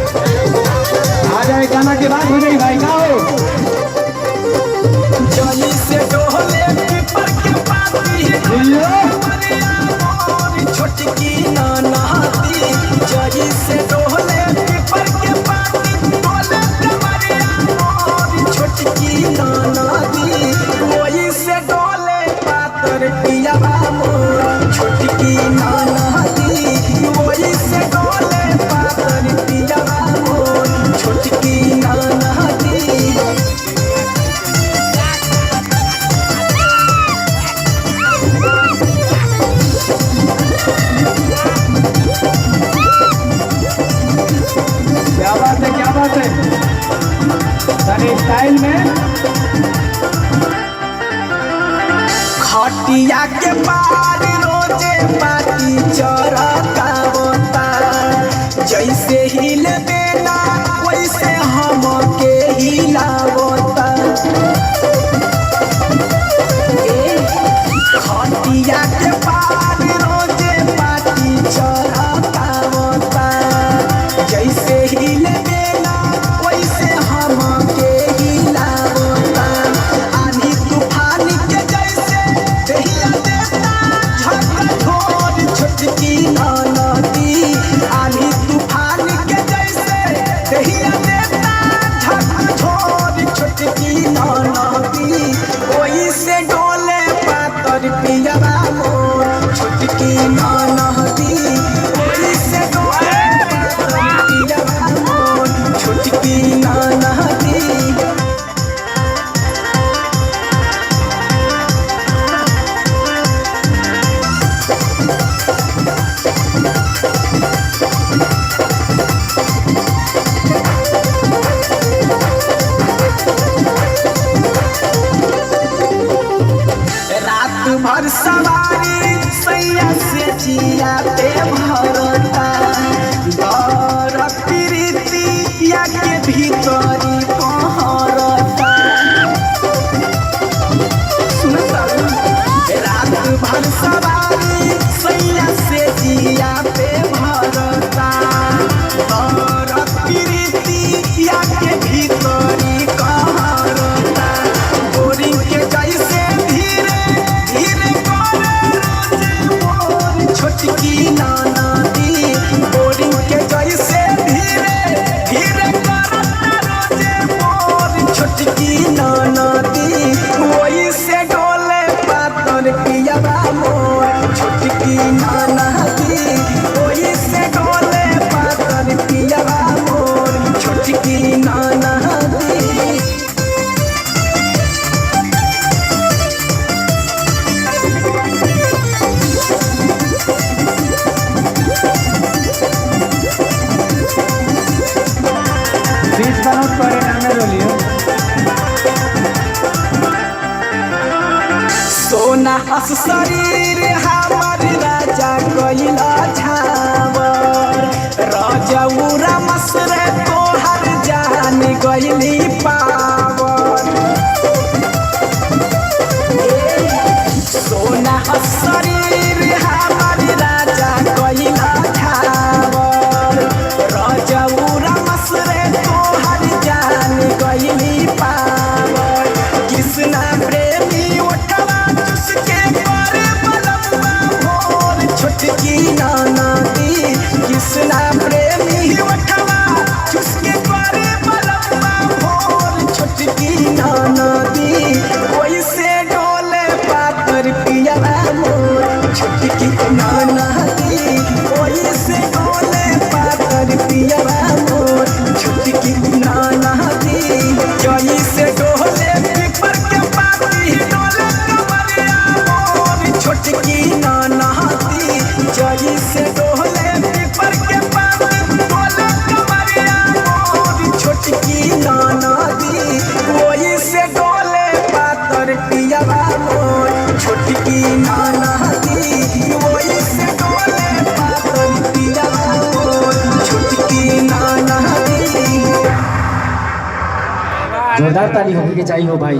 आ जाए गाना के बाद हो जाए भाई का हो जली से डोले पीपर के पाती छोटकी नानाती जली से डोले पीपर के पाती डोले कमरिया मोरी छोटकी नानाती वही से डोले पातर पिया मोर छोटकी नानाती वही से डोले पातर पिया मोर छोटकी नानाती। क्या बात है सारे स्टाइल में खटिया के पार रोजे पाती चरका होता जैसे हिल देना वैसे हम के हिलावता खटिया के पार रोजे पाती चरका होता जैसे हिल देना वैसे हम के हिलावता आंधी तूफान के जैसे दहिया देता झकझोर छोटकी नानाती आंधी तूफान के जैसे दहिया देता झकझोर छोटकी नानाती वही से डोले पातर पिया मोर छोटकी नानाती वही से डोले पातर पिया मोर छोटकी नानाती। रात भर सवारी सैया से जियाते भरता घर प्रीतिया के भीतरी पहरता रात भर सवारी सैया से जियाते भरता घर प्रीतिया के भीतरी कहरता बोरिंग के जैसे छोटकी नानाती बोरिंग के जैसे धीरे धीरे करता रोजे मोर छोटकी नानाती वही से डोले पातर पिया मोर छोटकी नानाती वही से डोले पातर पिया मोर छोटकी नानाती। बीच बनोट करे नामे रोलियो सोना हस शरीर हमर राजा कइला झावर राजौरा मसरे तोहर जान गइली पावर सोना हस शरीर हमर राजा कइला झावर राजौरा मसरे तोहर जान गइली पावर कृष्णा प्रेमी उठवा चुसके करे बलम्बा भोर छोटकी नानाती कृष्णा प्रेमी उठवा चुसके करे बलम्बा भोर छोटकी नानाती वैसे डोले पातर पिया मोर छोटकी नानाती वैसे डोले पातर पिया मोर छोटकी नानाती जई से डोले पीपर के पाती डोले कमरिया मोर छोटकी नानाती जई से डोले पीपर के पाती डोले कमरिया मोर छोटकी नानाती वही से डोले पातर पिया मोर छोटकी नानाती वही से डोले पातर पिया मोर छोटकी नानाती। जोरदार ताली होगी के चाहिए हो भाई।